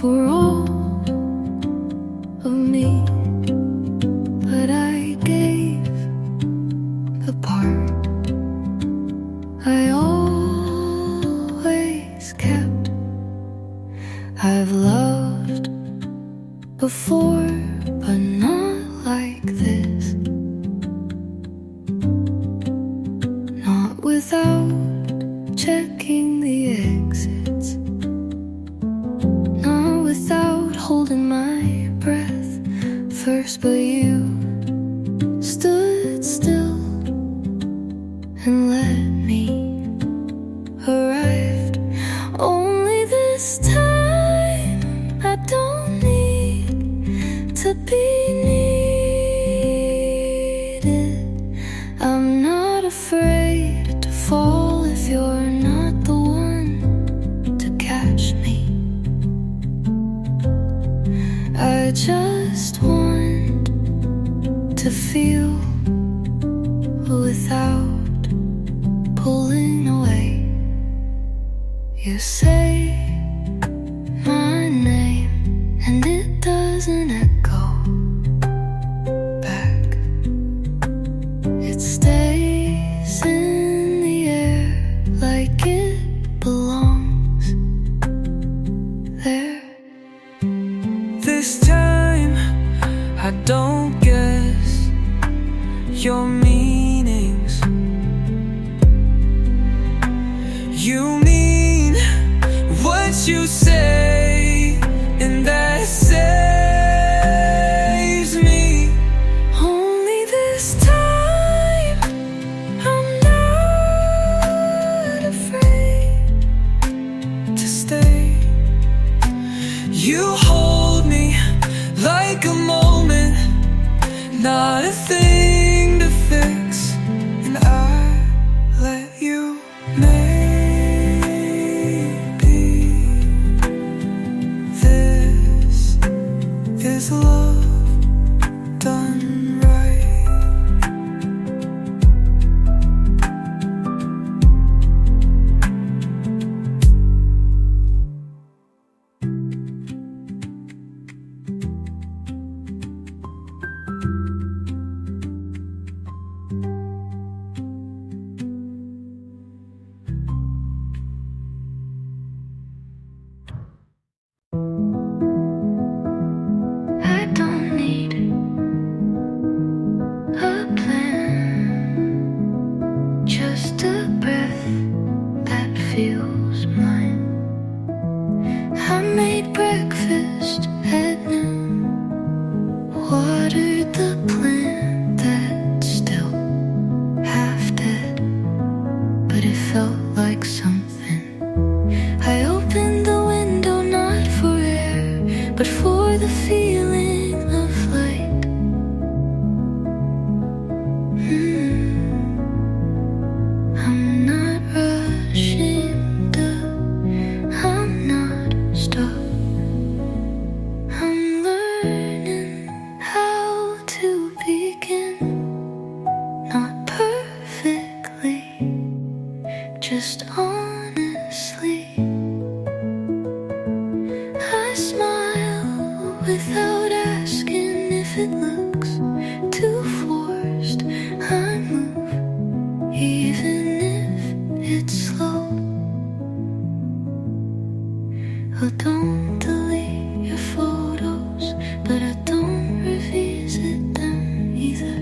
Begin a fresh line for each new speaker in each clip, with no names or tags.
for all of me, but I gave the part I always kept. I've loved before, but not like this. Not without checking the exits. Not without holding my breath first, but you stood still and let me arrived. Only this time I don't need to be needed. I'm not afraid to fall if you're not the one to catch me. I just want to feel without pulling away. You say my name and it doesn't echo back. It stays in the air like it belongs there.
This time I don't guess your meanings. You mean what you say, and that saves me.
Only this time I'm not afraid
To stay, you hold me like a moment, not a thing to fix, and I let you. Maybe this is love done right.
I don't need a plan, just a breath that feels mine. I made breakfast at noon, watered the plant that's still half dead, but it felt like something. I opened the window not for air, but for the feeling of light. I'm not rushing, I'm not stuck. I'm learning how to begin, not perfectly, just honestly. I smile without asking if it looks too forced. I move even if it's slow. Oh, don't delete your photos, but I don't revisit them either.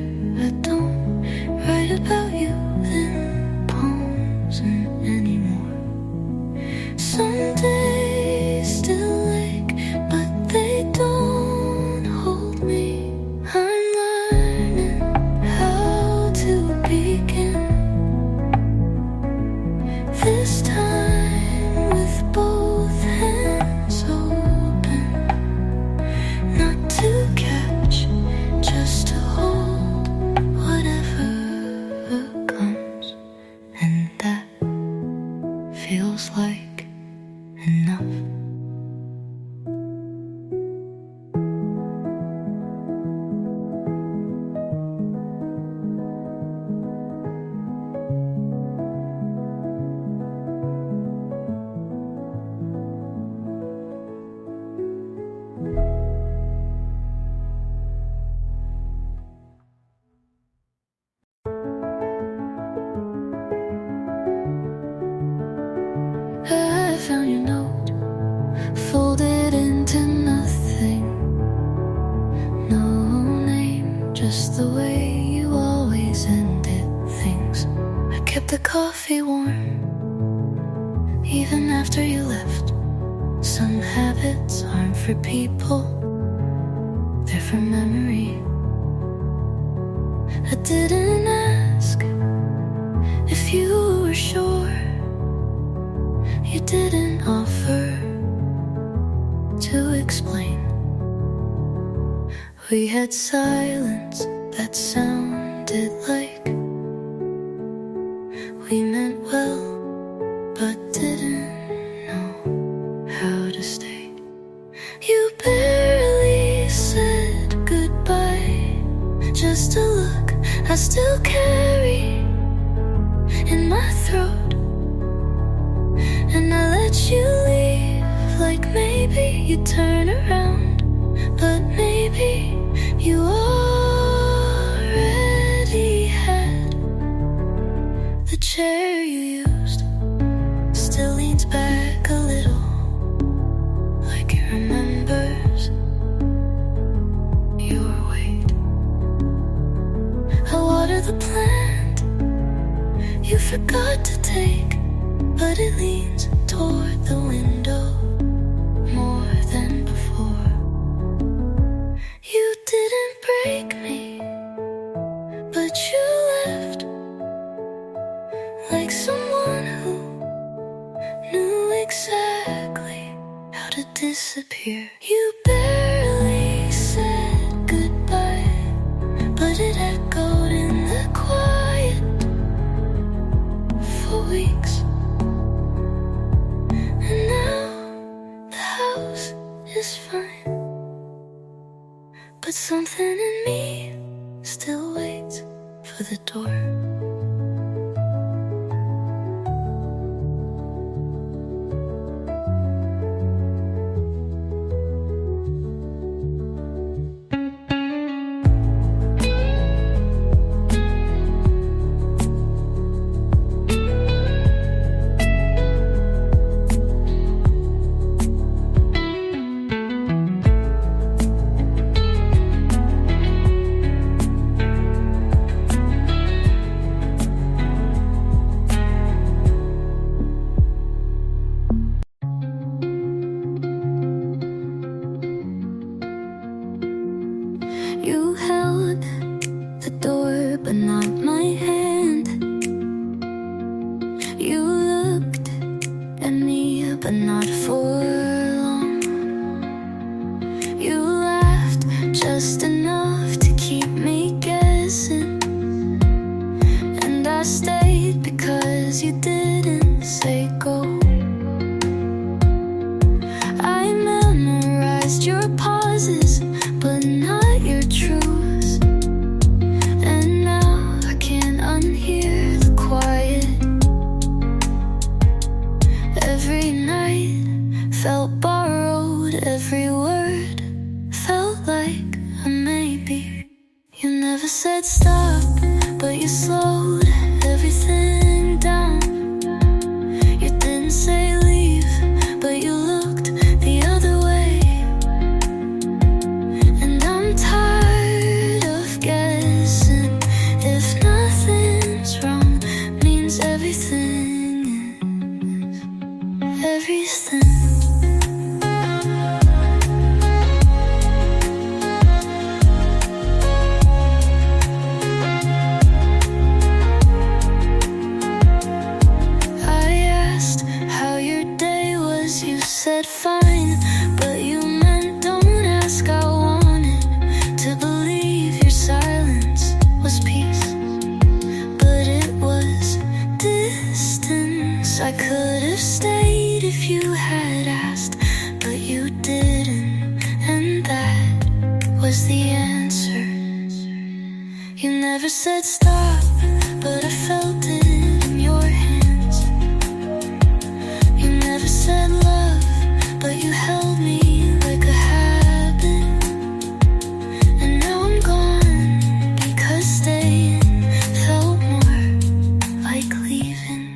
I don't write about you in poems anymore. Some days still ache, but they don't hold me. I'm learning how to begin, this time with both hands open, not to catch, just to hold whatever comes, and that feels like enough. even after you left. Some habits aren't for people, they're for memory. I didn't ask if you were sure. You didn't offer to explain. We had silence that sounded like we meant well, but didn't know how to stay. You barely said goodbye, just a look I still carry in my throat. And I let you leave, like maybe you'd turn around, but maybe you already had. The chair you used still leans back a little, like it remembers your weight. I water the plant you forgot to take, but it leans toward the window more than before. You didn't break me, but you left like someone who knew exactly how to disappear. You barely said goodbye, but it echoed in the quiet for weeks. And now the house is fine, but something in me still waits for the door. You held the door, but not my hand. You looked at me, but not for long. You laughed just enough to keep me guessing, and I stayed because you didn't say go. I memorized your pauses, but not your truths. And now I can't unhear the quiet. Every night felt borrowed, every word felt like a maybe. You never said stop, but you slowed everything down. You didn't say leave, but you looked the other way. And I'm tired of guessing if nothing's wrong means everything is everything. You said fine, but you meant don't ask. I wanted to believe your silence was peace, but it was distance. I could have stayed if you had asked, but you didn't, and that was the answer. You never said stop, but I felt it in your hands. You never said love, but you held me like a habit. And now I'm gone because staying felt more like leaving.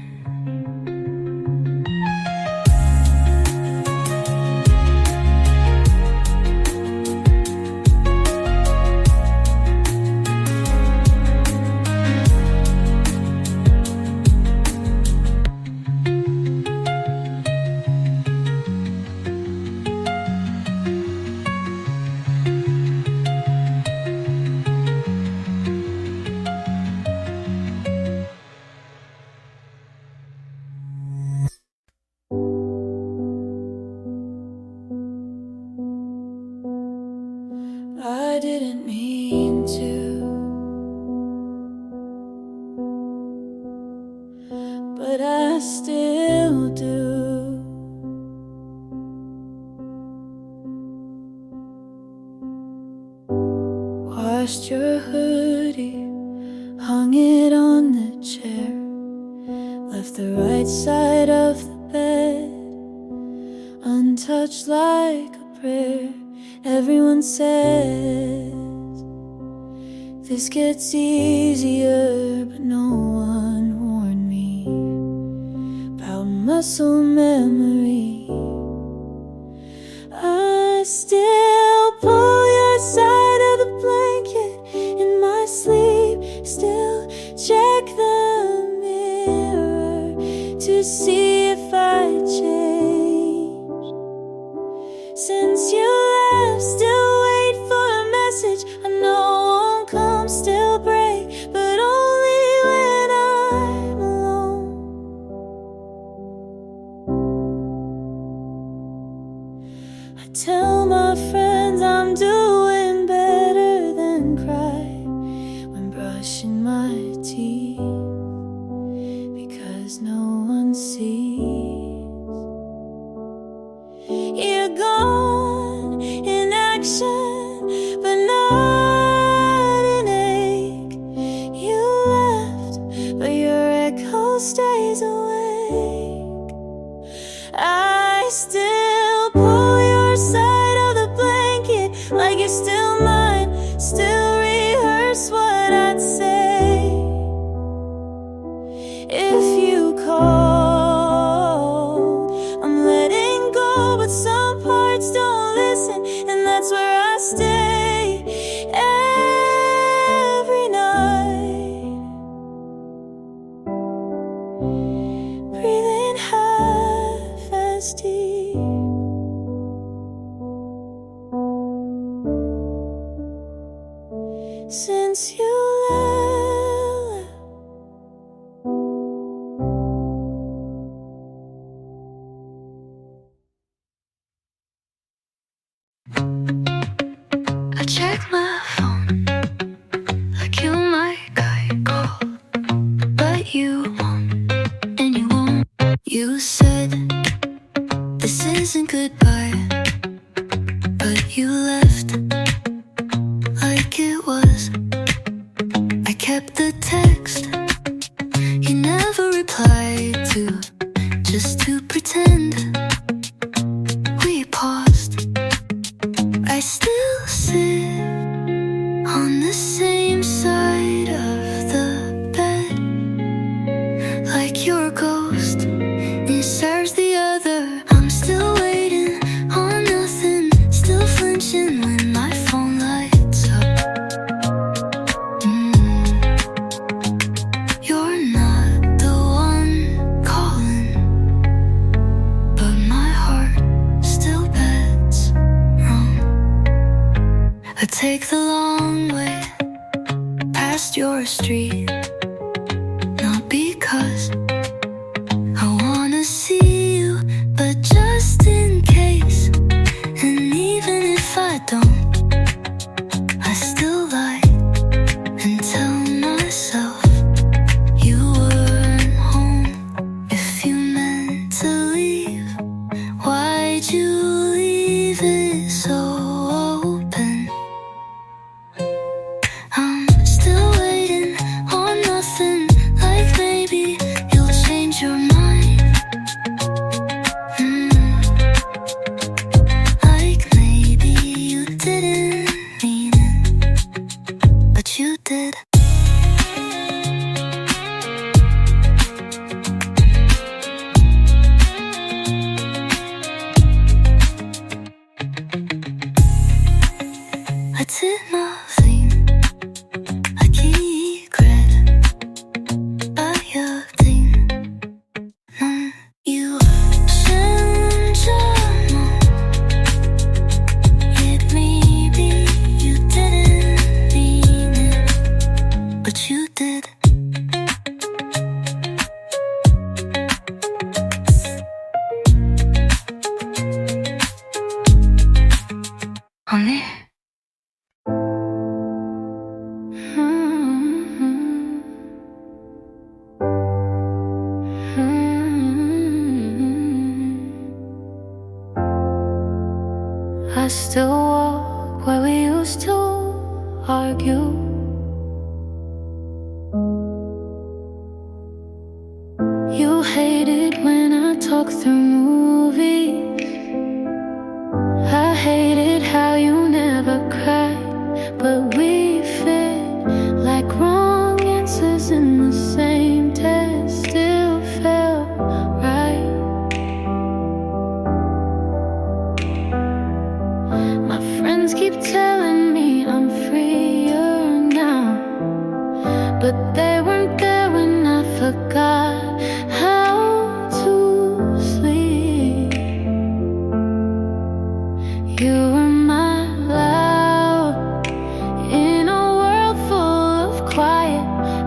washed your hoodie, hung it on the chair, left the right side of the bed untouched like a prayer. Everyone says this gets easier, but no one warned me about muscle memory. I still pull your side of the blanket in my sleep, still check the mirror to see if I changed. Since you left, still wait for a message I know won't come, still break, but only when I'm alone. I tell my friends I'm doing better than cry when brushing my teeth, because no one sees. You're gone in action, but not in ache. You left, but your echo stays awake. I still pull your side of the blanket like you're still mine, still rehearse what I'd say if you called. I'm letting go, but some parts don't listen, and that's where I stay every night, breathing half as deep. Since you left, I check my phone like you might call, but you won't, and you won't. You said this isn't goodbye, but you left like it was. I kept the text you never replied to, just to pretend we paused. I still sit on the same side of the bed, like your ghost serves the other. I'm still waiting on nothing, still flinching when my phone lights up. You're not the one calling, but my heart still bets wrong. I take the long way past your street, not because I wanna see you, but just in case. And even if I don't, I still lie and tell myself you weren't home. If you meant to leave, why'd you leave it so open? I'm still waiting on nothing, like maybe you'll change your mind. Like maybe you didn't mean it, but you did. I did nothing, I keep credit. I have you change your mind. It maybe you didn't mean it, but you did. Only I still walk where we used to,
argue. You hate it when I talk through movies. I hated how you never cry, but we fit like wrong answers in the same test. Still felt right. My friends keep telling me I'm freer now, but they weren't there when I forgot how to sleep. You were my loud in a world full of quiet.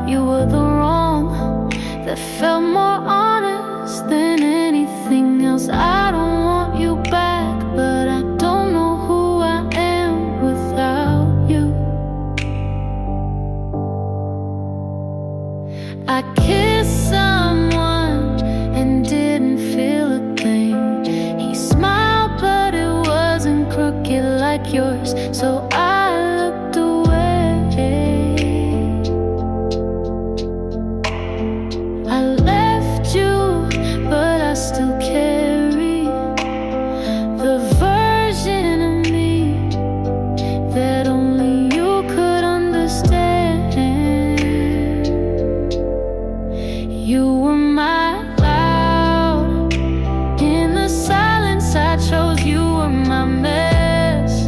You were the wrong that felt more honest than anything else. I don't want you back, but I don't know who I am without you. I kissed someone and didn't feel a thing. He smiled, but it wasn't crooked like yours, so I looked away. I left you, but I still carry the version of me that only you could understand. You were my loud in the silence. I chose. You were my mess,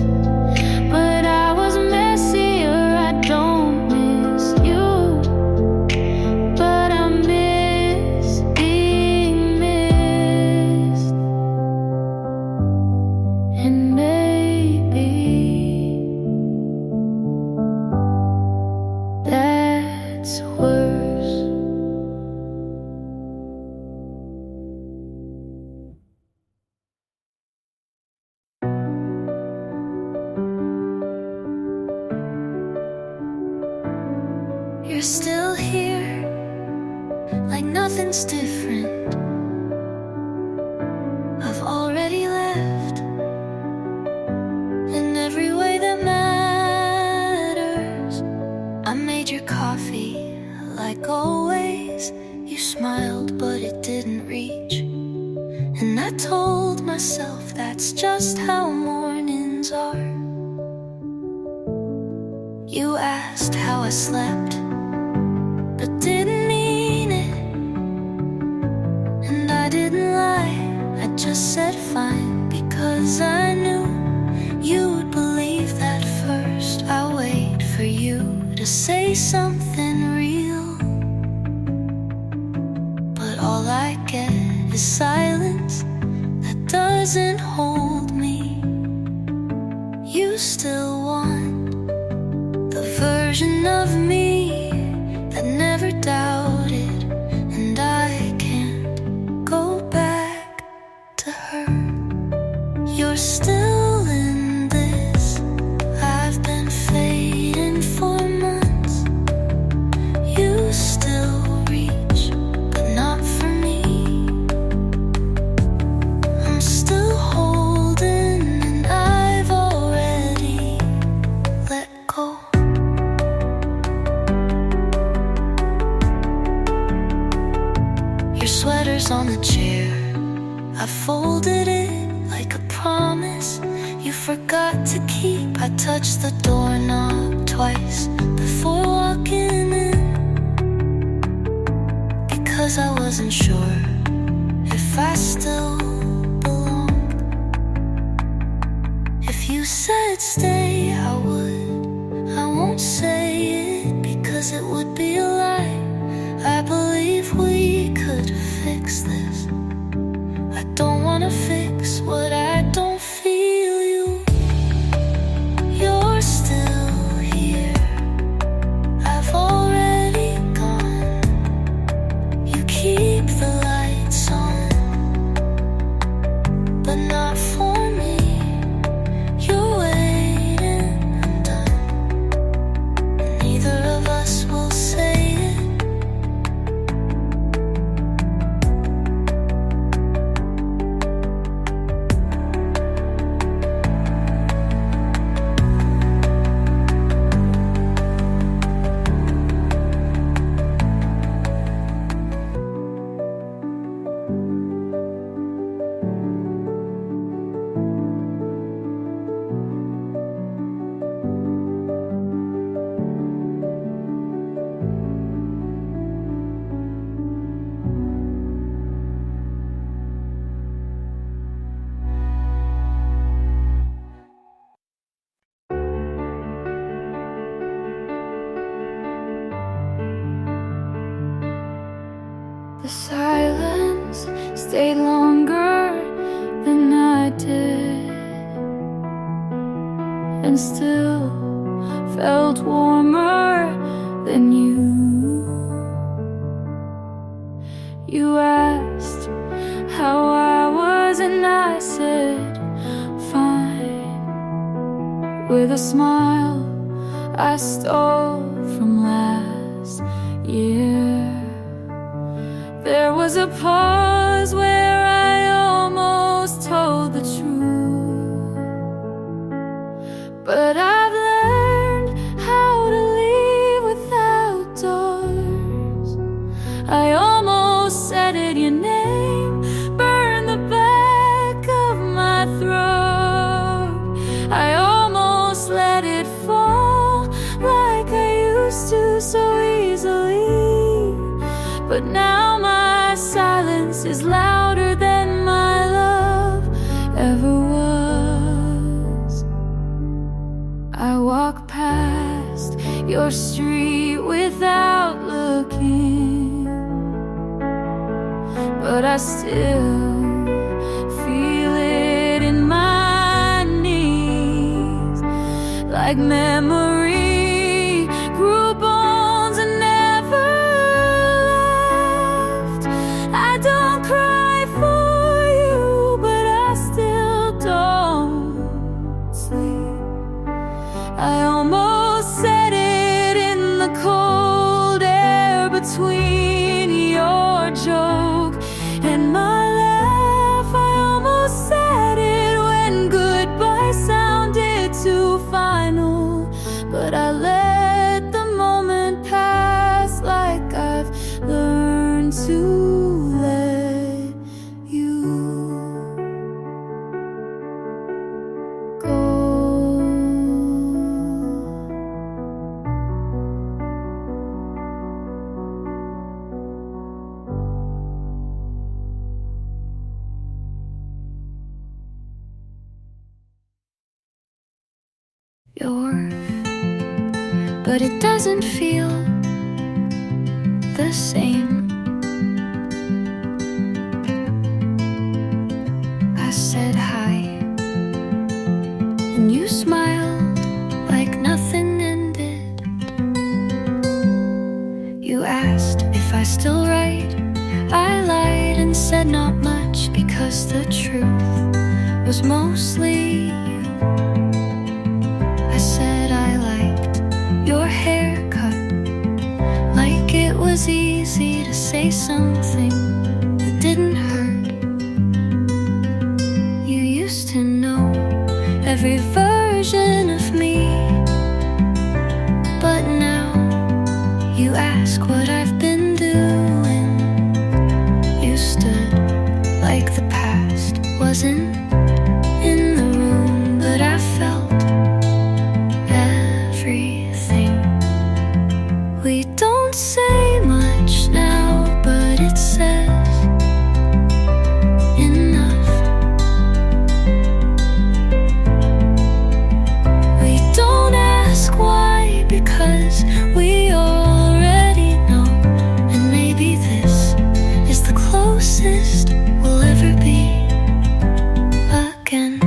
but I was messier. I don't miss you, but I miss being missed. And maybe that's worse. You're still here, like nothing's different. I've already left in every way that matters. I made your coffee, like always. You smiled, but it didn't reach. And I told myself that's just how mornings are. You asked how I slept, but didn't mean it. And I didn't lie, I just said fine, because I knew you would believe that first. I wait for you to say something real, but all I get is silence that doesn't hold me. You still want the version of me that never doubted, and I can't go back to her. You're still in this. I've been fading for months. You still reach, but not for me. I'm still holding, and I've already let go. Your sweater's on the chair. I folded it like a promise you forgot to keep. I touched the doorknob twice before walking in, because I wasn't sure if I still belonged. If you said stay, I would. I won't say it, because it would be a lie. I believe we could fix this. I don't wanna fix what I don't feel. You're still here. I've already gone. You keep the lights on, but not for me. You're waiting, I'm done. Neither of us will say it.
longer than I did, and still felt warmer than you. You asked how I was, and I said, fine. With a smile I stole from last year. There was a pause where I almost told the truth, but I've learned how to leave without doors. I almost said it, your name burned the back of my throat. I almost let it fall like I used to so easily, but now my silence is louder than my love ever was. I walk past your street without looking, but I still feel it in my knees, like memory grew bones and never left. I don't cry for you, but I still don't sleep. I almost said it in the cold air between your joke and my laugh. I almost said it when goodbye sounded too final, but I let the moment pass like I've learned to let you go. Yours, but it doesn't feel the same. I said hi, and you smiled like nothing ended. You asked if I still write. I lied and said not much, because the truth was mostly you. I said I liked your haircut, like it was easy to say something that didn't hurt. You used to know every version of me, but now you ask what I've been doing. You stood like the past wasn't in the room, but I felt everything. We don't say much now, but it says enough. We don't ask why, because we already know. And maybe this is the closest we'll ever be again.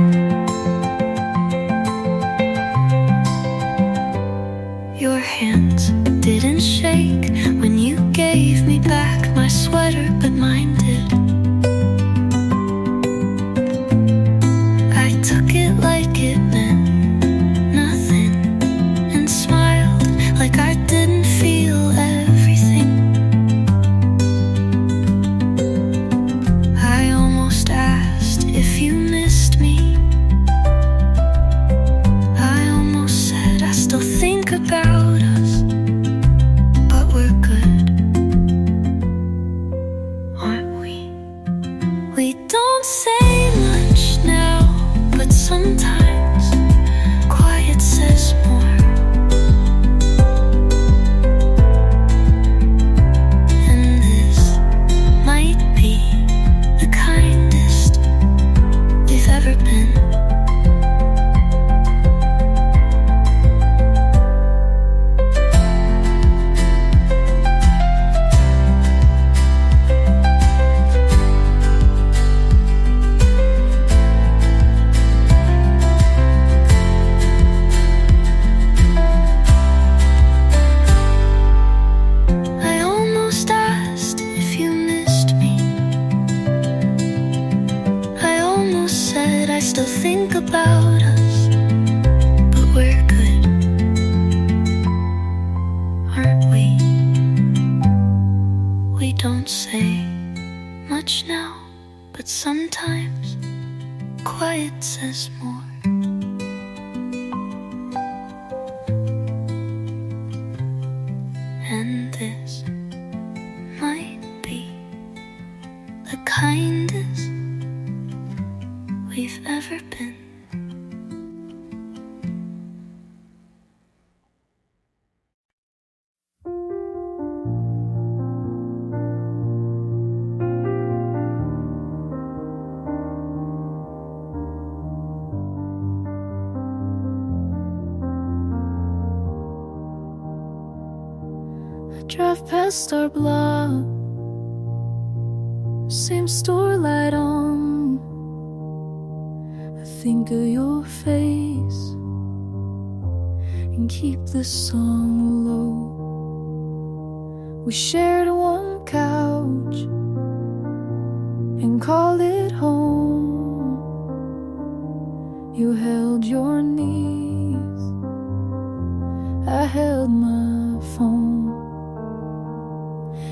Your hands didn't shake when you gave me back my sweater, but mine did. I took it like it meant nothing, and smiled like I didn't feel everything. I almost asked if you missed me. I almost said I still think about us, but we're good, aren't we? We don't say much now, but sometimes quiet says more. And this might be the kindest we've ever been.
still think about us, but we're good, aren't we? We don't say much now, but sometimes quiet says more. And this might be the kindest we've ever been.
I drive past our block, same store light on. I think of your face and keep the song low. We shared one couch and called it home. You held your knees, I held my phone.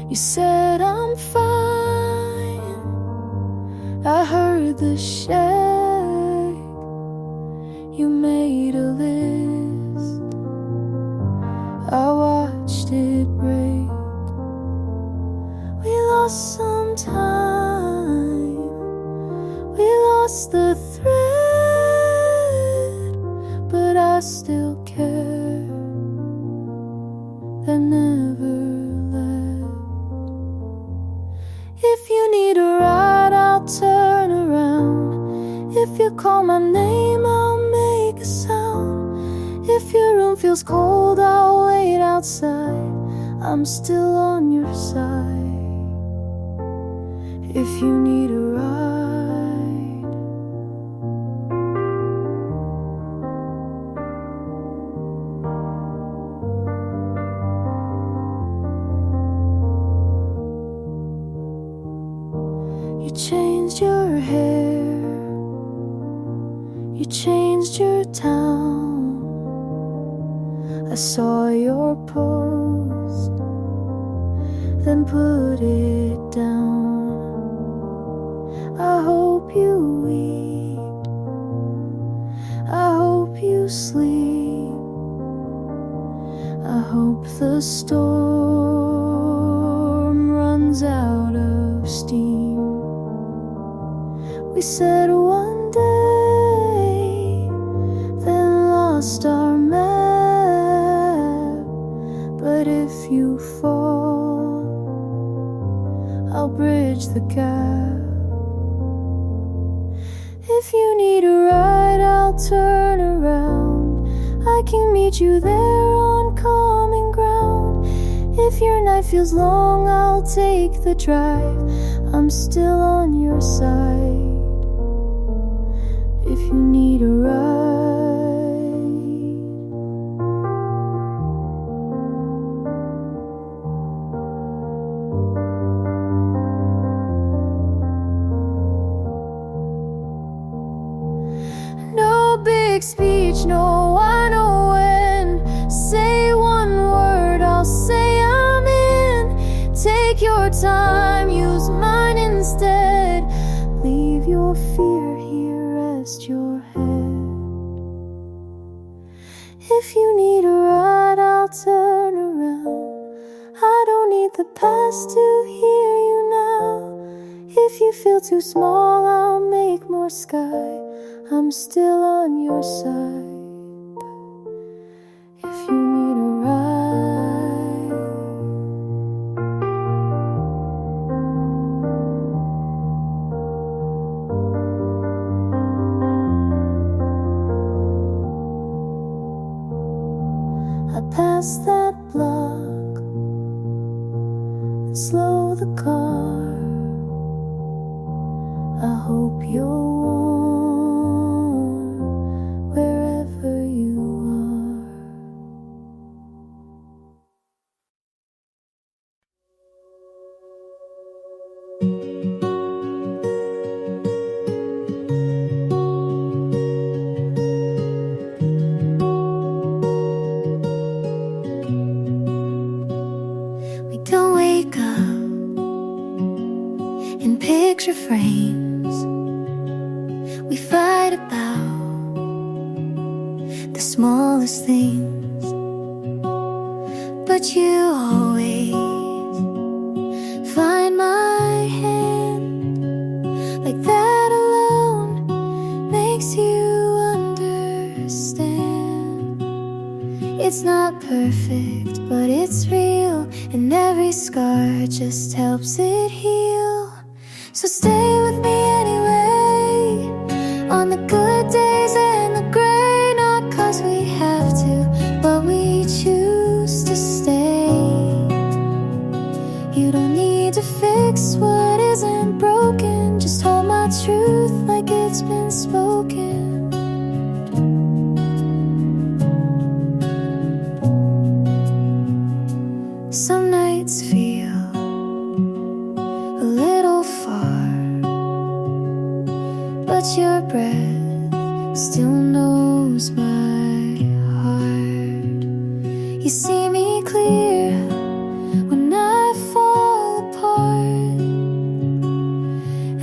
You said I'm fine, I heard the shake. You made a list, I watched it break. We lost some time, we lost the thread, but I still care. That never left. If you need a ride, I'll turn around. If you call my name, I'll make a sound. If your room feels cold, I'll wait outside. I'm still on your side. If you need a ride, you changed your hair, you changed your town. I saw your post, then put it down. I hope you eat, I hope you sleep, I hope the storm runs out of steam. We said one day, then lost our map. But if you fall, I'll bridge the gap. If you need a ride, I'll turn around. I can meet you there on common ground. If your night feels long, I'll take the drive. I'm still on your side. If you need a ride, no big speech, no I know when. Say one word, I'll say I'm in. Take your time, use mine instead. Leave your fear here, rest your head. If you need a ride, I'll turn around. I don't need the past to hear you now. If you feel too small, I'll make more sky. I'm still on your side. If you need a ride, I pass that block and slow the car. I hope you're warm wherever you are. smallest things, but you always find my hand. Like that alone makes you understand. It's not perfect, but it's real, and every scar just helps it heal. So stay with me anyway, on the good days and the gray. Not 'cause we have to, but we choose to stay. You don't need to fix what isn't broken, just hold my truth like it's been spoken. Some nights feel a little far, but your breath still knows my heart. You see me clear when I fall apart,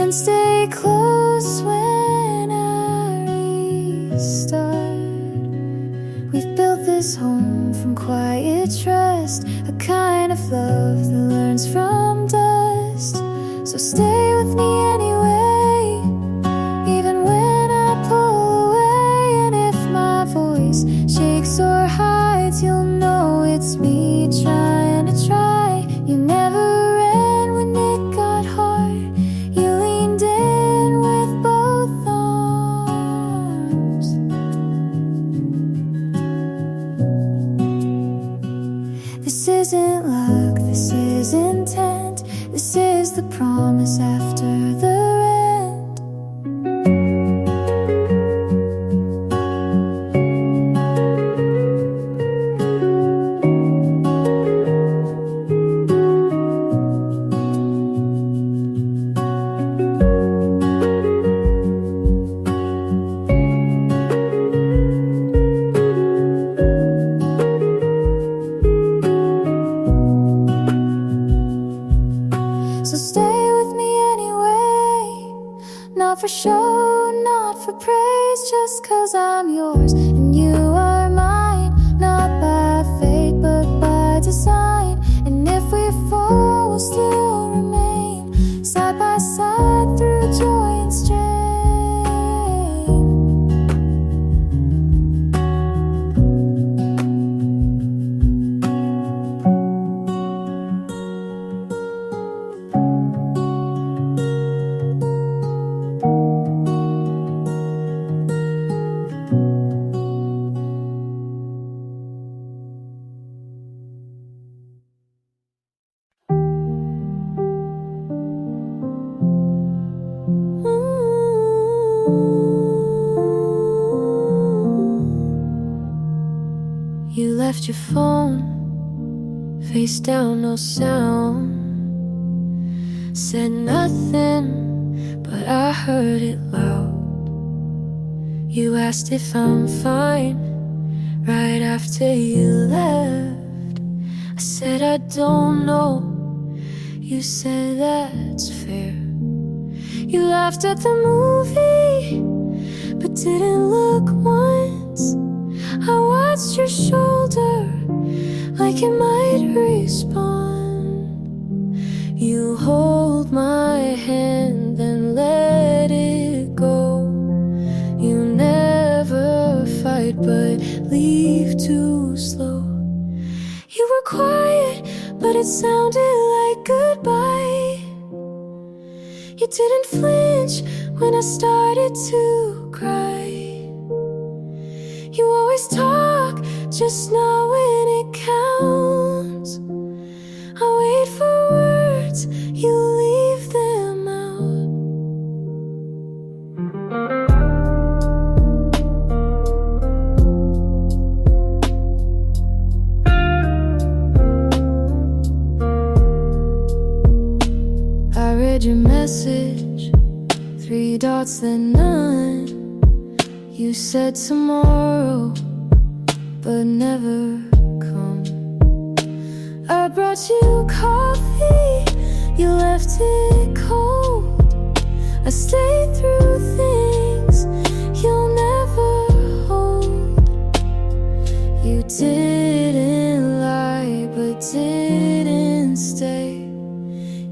and stay close when I restart. We've built this home from quiet trust, a kind of love that learns from dust. So stay with me anyway, even when I pull away. And if my voice shakes or hides, you'll know it's me trying to try. You never ran when it got hard, you leaned in with both arms. This isn't luck, this is intent, this is the promise after the rent. So stay with me anyway, not for show, not for praise, just 'cause I'm yours and you are mine. Not by fate, but by design. And if we fall, we'll still remain side by side through joy and strain. You left your phone face down, no sound. Said nothing, but I heard it loud. You asked if I'm fine right after you left. I said I don't know. You said that's fair. You laughed at the movie, but didn't look once. I watched your shoulder like it might respond. You hold my hand and let it go. You never fight but leave too slow. You were quiet, but it sounded like goodbye. You didn't flinch when I started to cry. You always talk, just not when it counts. I wait for words, you leave them out. I read your message, 3 dots then none. You said tomorrow, but never come. I brought you coffee, you left it cold. I stayed through things you'll never hold. didn't lie, but didn't stay.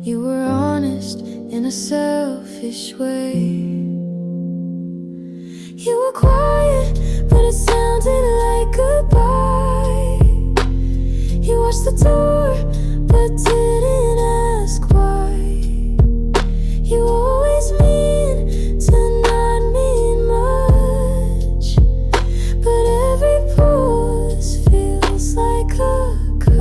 You were honest in a selfish way. You were quiet, but it sounded like goodbye. You watched the door, but didn't ask why. You always mean to not mean much, but every pause feels like a cut.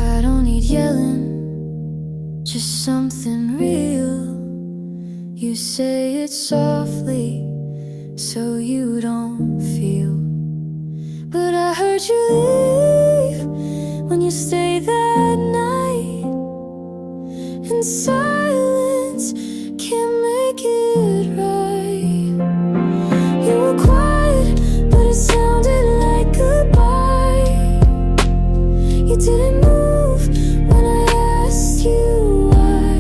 I don't need yelling, just something real. You say it softly so you don't feel. But I heard you leave when you stayed that night. And silence can't make it right. You were quiet, but it sounded like goodbye. You didn't move when I asked you why.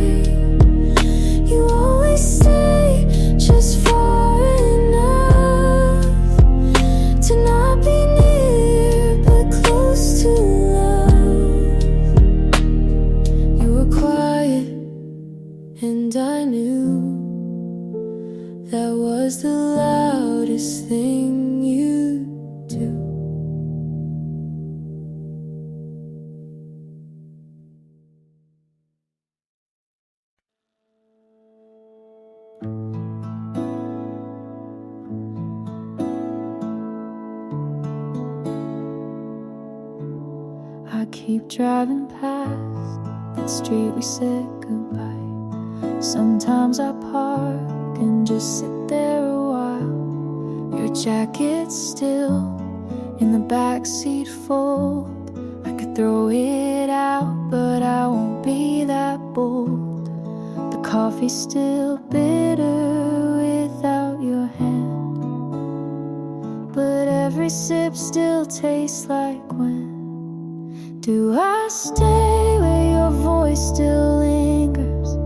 You always stay just far enough to not be near but close to love. You were quiet, and I knew that was the loudest thing you'd do. I keep driving past that street we said goodbye. Sometimes I park and just sit there a while. Your jacket's still in the backseat fold. I could throw it out, but I won't be that bold. The coffee's still bitter without your hand, but every sip still tastes like when. Do I stay where your voice still lingers,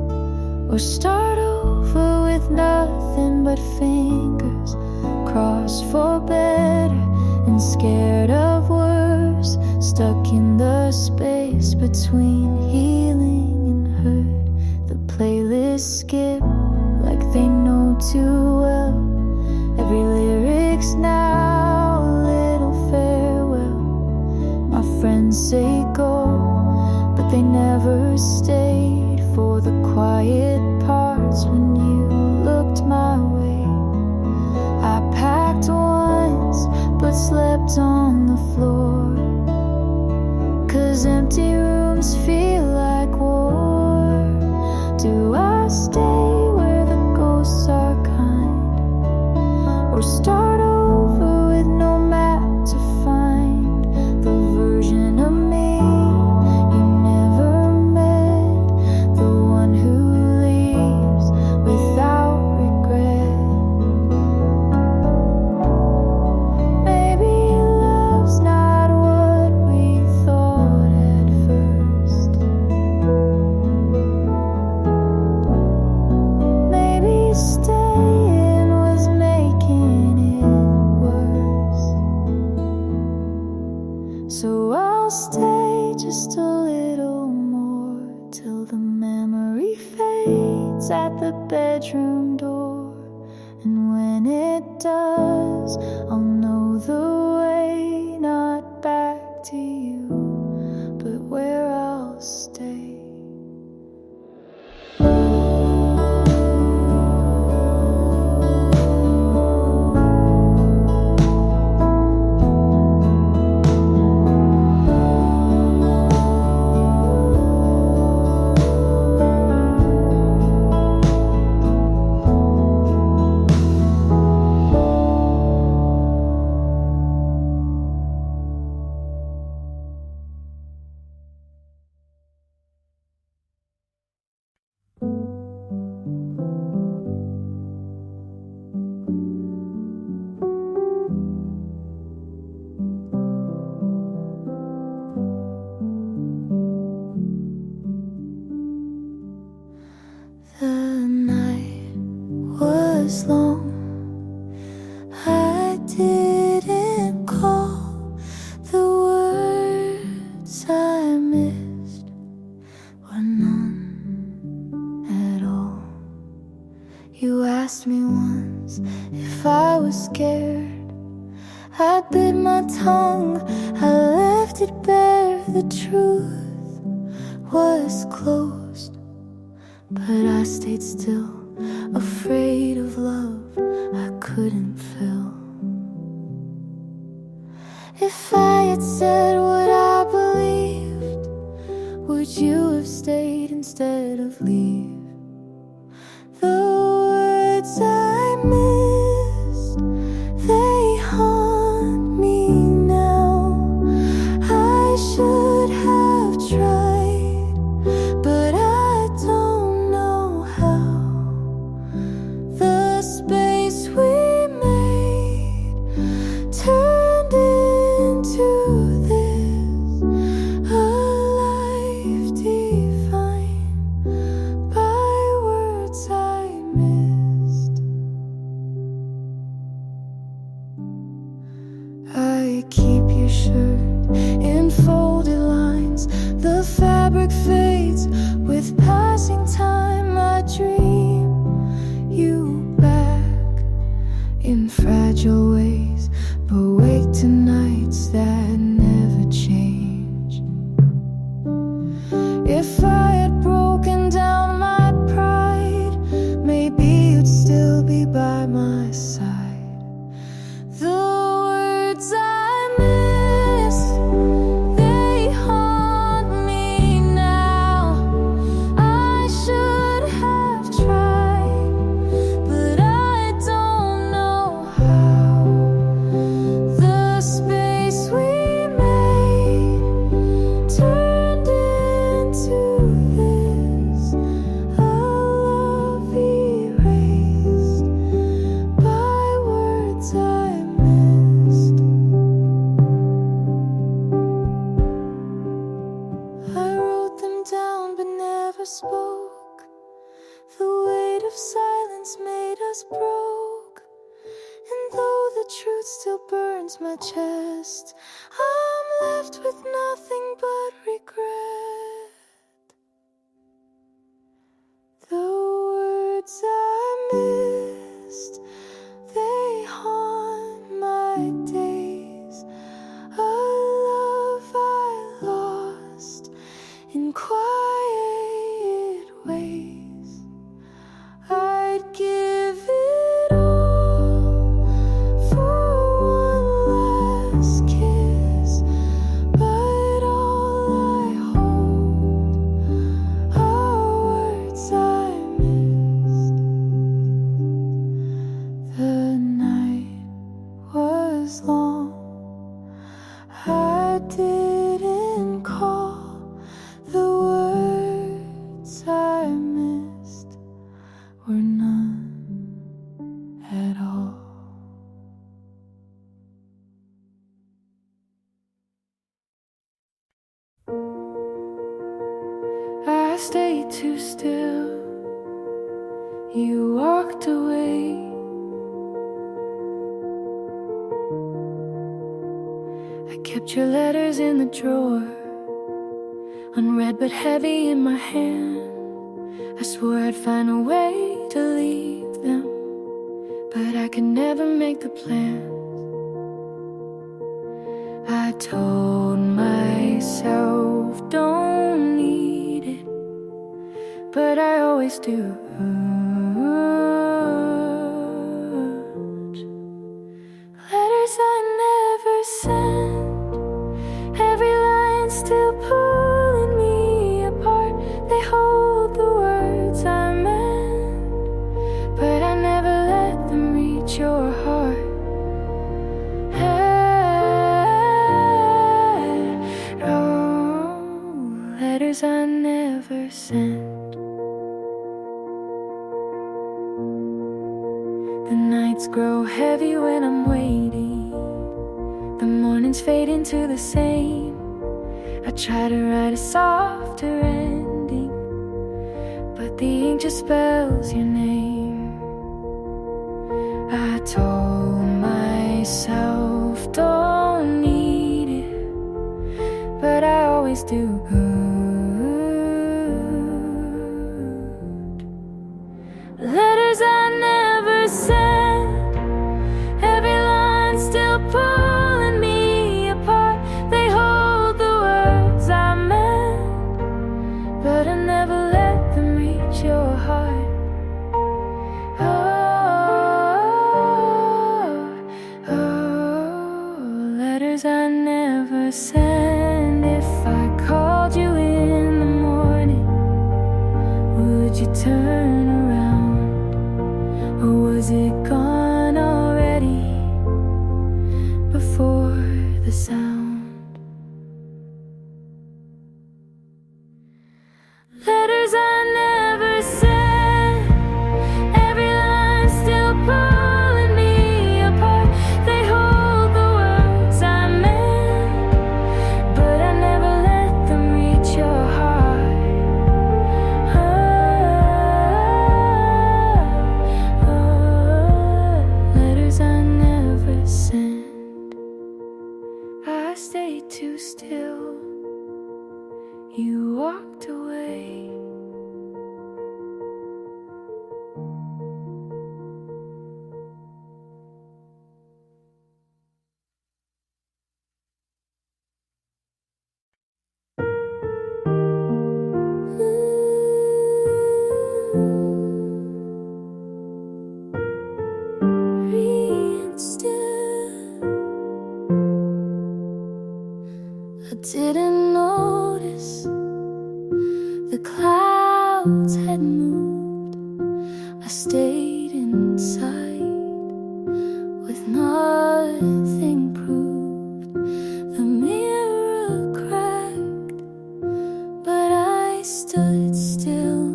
or start over with nothing but fingers crossed for better and scared of worse, stuck in the space between healing and hurt? The playlists skip like they know too well. Every lyric's now a little farewell. My friends say go, but they never stayed for the quiet parts when you looked my way. I packed once, but slept on the floor, 'cause empty rooms feel like war. Do I stay where the ghosts are kind, or start over with no map to find the version of me you never met, the one who leaves without regret? Maybe love's not what we thought at first. Maybe staying was making it worse. So I'll stay just a little more till the memory fades at the bedroom door. And when it does, I'll know the way, not back to you, but where I'll stay. scared. I bit my tongue, I left it bare. The truth was closed, but I stayed still, afraid of love I couldn't fill. If I had said what I believed, would you have stayed instead of leave? The words I missed, they haunt me now. I should have tried, but I don't know how. The space we made turned into this, a life defined by words I missed. I keep your shirt in folded lines. The fabric fades with passing time. I dream you back in fragile ways, but wake to nights that never change. If I had broken down my pride, maybe you'd still be by my side. The words I miss, they haunt me now. I should have tried, but I don't know how. The space we made turned into this, a love erased by words I missed. I wrote them down but never spoke. The weight of silence made us broke. And though the truth still burns my chest, I'm left with nothing but regret. The words I missed, they haunt my days. A love I lost in quiet ways. I'd give it all for one last kiss, but all I hold are words I missed. The night was long, I didn't call. The words I missed were none at all. I stayed too still, you walked away. I kept your letters in the drawer, unread but heavy in my hand. I swore I'd find a way to leave them, but I could never make the plans. I told myself don't need it, but I always do. Letters I never sent, every line still pulling me apart. They hold the words I meant, but I never let them reach your heart. Oh, letters I never sent. The nights grow heavy when I'm waiting, the mornings fade into the same. I try to write a softer ending, but the ink just spells your name. I told myself don't need it, but I always do. Letters I never sent, every still pulling me apart. They hold the words I meant, but I never let them reach your heart. Letters I never send. If I called you in the morning, would you turn around? Or was it gone already before the sound? Letters I never sent. Every line still pulling me apart. They hold the words I meant, but I never let them reach your heart. Letters I never sent. I stayed too still. You walked away. I didn't notice the clouds had moved. I stayed inside with nothing proved. The mirror cracked, but I stood still,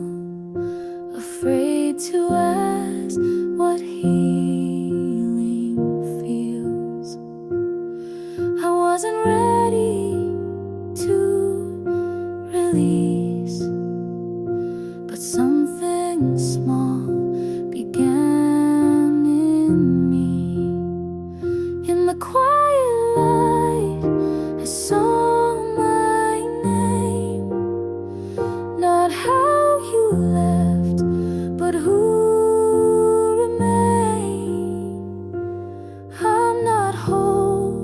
afraid to ask what healing feels. I wasn't ready to release, but something small began in me. In the quiet light, I saw my name. Not how you left, but who remained. I'm not whole,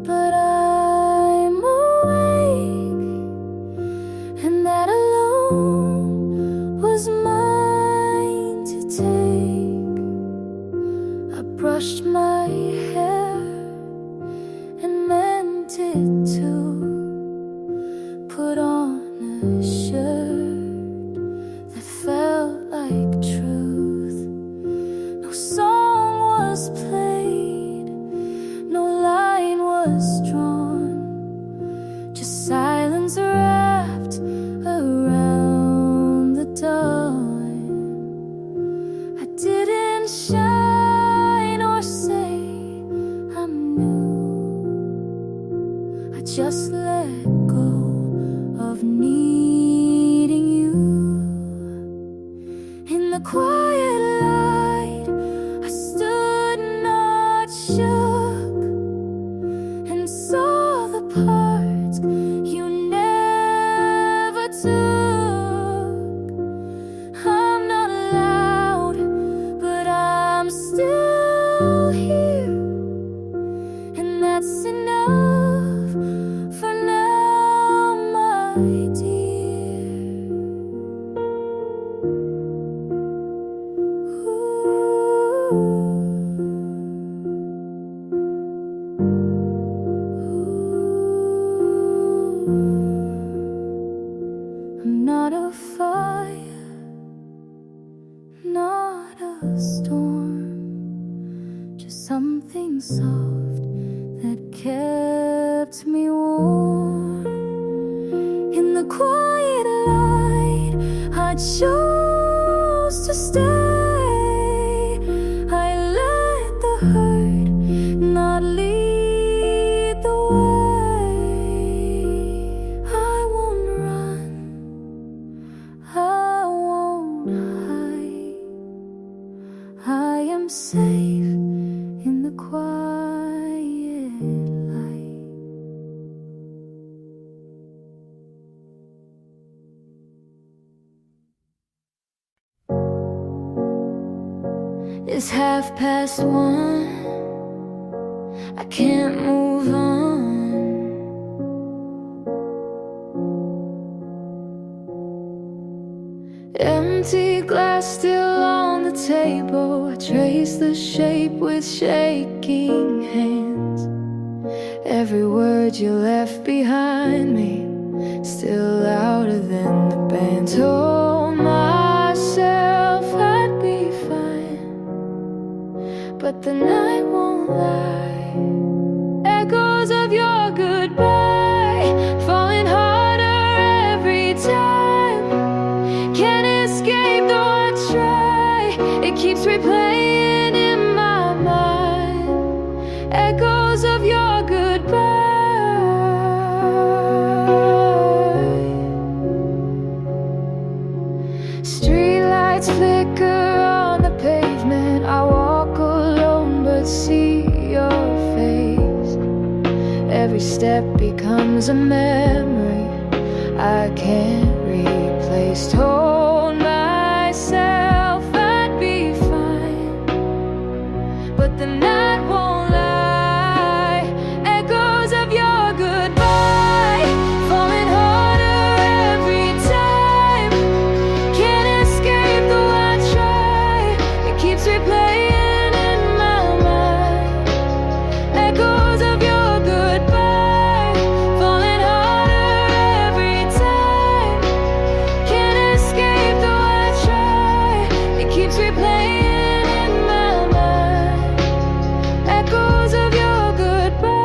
but I'm awake, and that alone was mine to take. I brushed my hair and meant it to put on a shirt that felt like truth. No song was played, no line was drawn, just silence wrapped around the dawn. I didn't shine or say I'm new. I just let go of needing you. In the quiet light, I stood not shook and saw the parts you never took. I'm not loud, but I'm still here, and that's enough for now, my dear. I'm not a fire, not a storm, just something soft that kept me warm. In the quiet light, I chose to stay. I let the hurt not lead the way. I won't run, I won't hide. I am safe in the quiet light. It's 1:30.
I can't move on. Empty glass still on the table. I trace the shape with shaking hands. Every word you left behind me, still louder than the band. Told myself I'd be fine, but the night won't lie. Echoes of your goodbye falling harder every time. Can't escape though I try. It keeps replaying in my mind. Echoes of your goodbye. Streetlights flicker on the pavement. I walk alone but see your face. Every step becomes a memory I can't replace. Told myself I'd be fine, but the night won't lie. Echoes of your goodbye falling harder every time. Can't escape though I try. It keeps replaying in my mind. Echoes of your goodbye falling harder every time. Can't escape though I try. It keeps replaying in my mind. Echoes of your goodbye.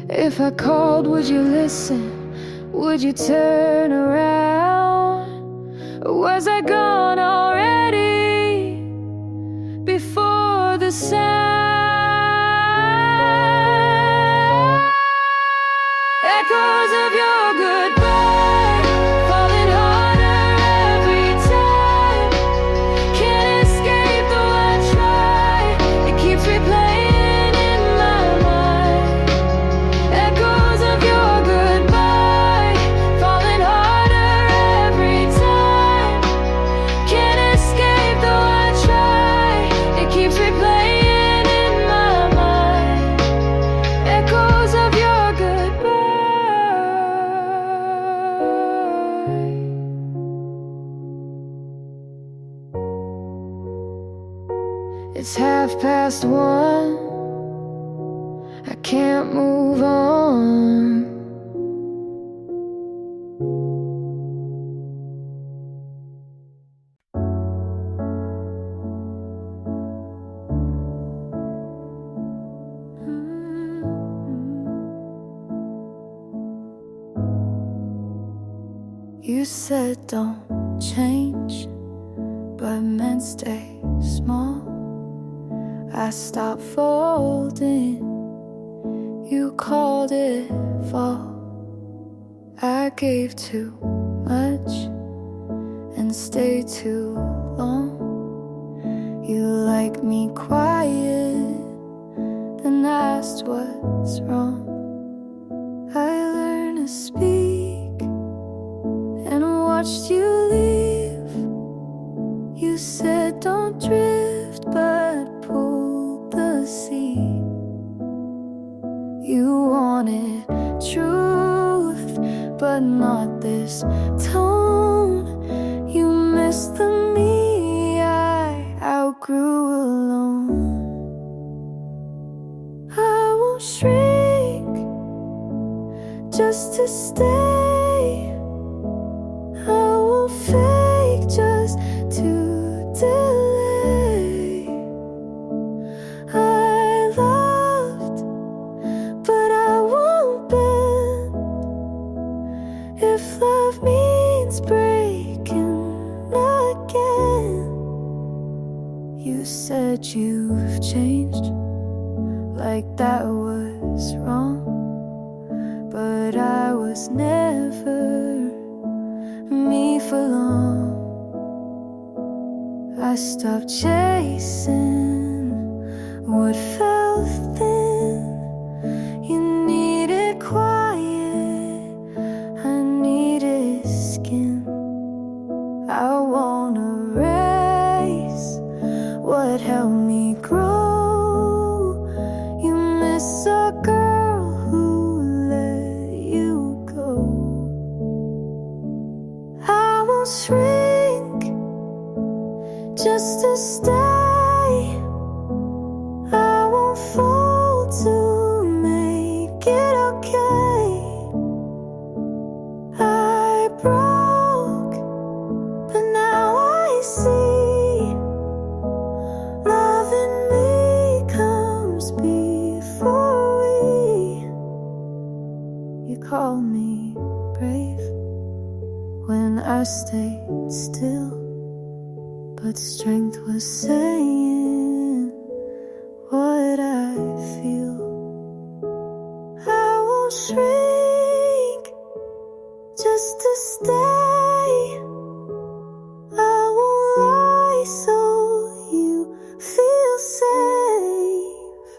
If I called, would you listen? Would you turn around? Or was I gone already before the sound? Echoes of your goodbye falling harder every time. Can't escape though I try. It keeps replaying in my mind. Echoes of your goodbye falling harder every time. Can't escape though I try. It keeps replaying in my mind. Echoes of your goodbye. It's 1:30. I can't move on. You said don't change, but meant stay small. I stopped folding. You called it fall. I gave too much and stayed too long. You liked me quiet, then asked what's wrong. I learned to speak and watched you leave. You said don't drift, but pulled the sea. You wanted truth, but not this tone. You missed the me I outgrew alone. I won't shrink just to stay. I won't fake just to delay. I loved, but I won't bend. If love means breaking again. You said you've changed, like that was wrong. But I was never me for long. I stopped chasing what felt thin. You needed quiet, I needed skin. I won't erase
just to stay. I won't fall to make it okay. I broke, but now I see love in me comes before we. You call me brave when I stayed still, but strength was saying what I feel. I won't shrink just to stay. I won't lie so you feel safe.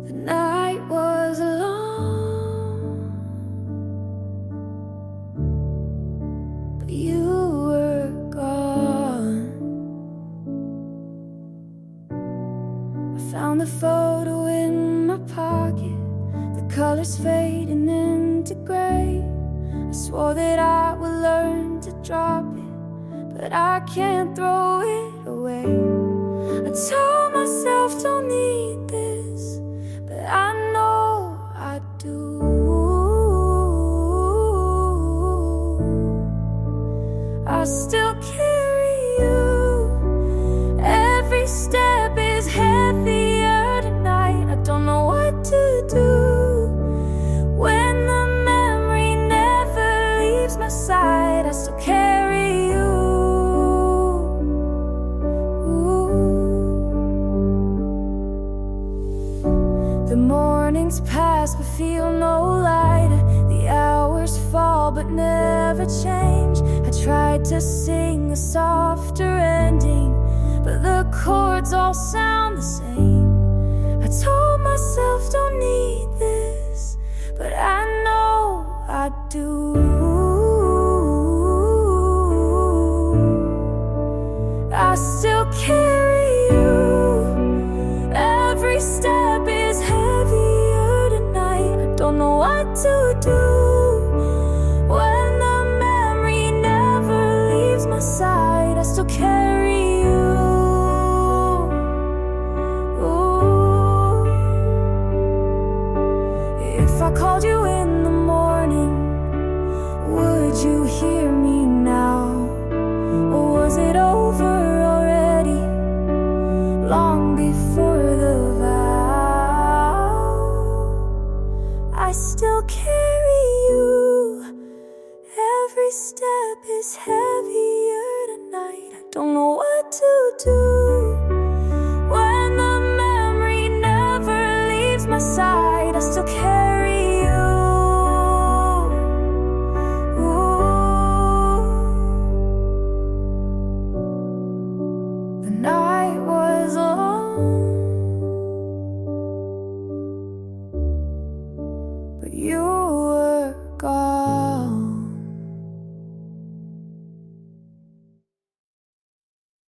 The night was long, but you were gone. I found the photo in my pocket, the colors fading into gray. I swore that I would learn to drop it, but I can't throw it away. I told myself don't need this, but I know I do. I still carry you. Every step is heavier tonight. I don't know what to do when the memory never leaves my side. I still carry you. The mornings pass but feel no lighter. The hours fall but never change. I tried to sing a softer ending, but the chords all sound the same. I told myself don't need this, but I know I do. I still carry you. Every step is heavier tonight. I don't know what to do when the memory never leaves my side. I still carry you. Ooh. If I called you in the morning, would you hear me now? Or was it over already, long before the vow? I still carry you. Every step is heavier tonight. I don't know what to do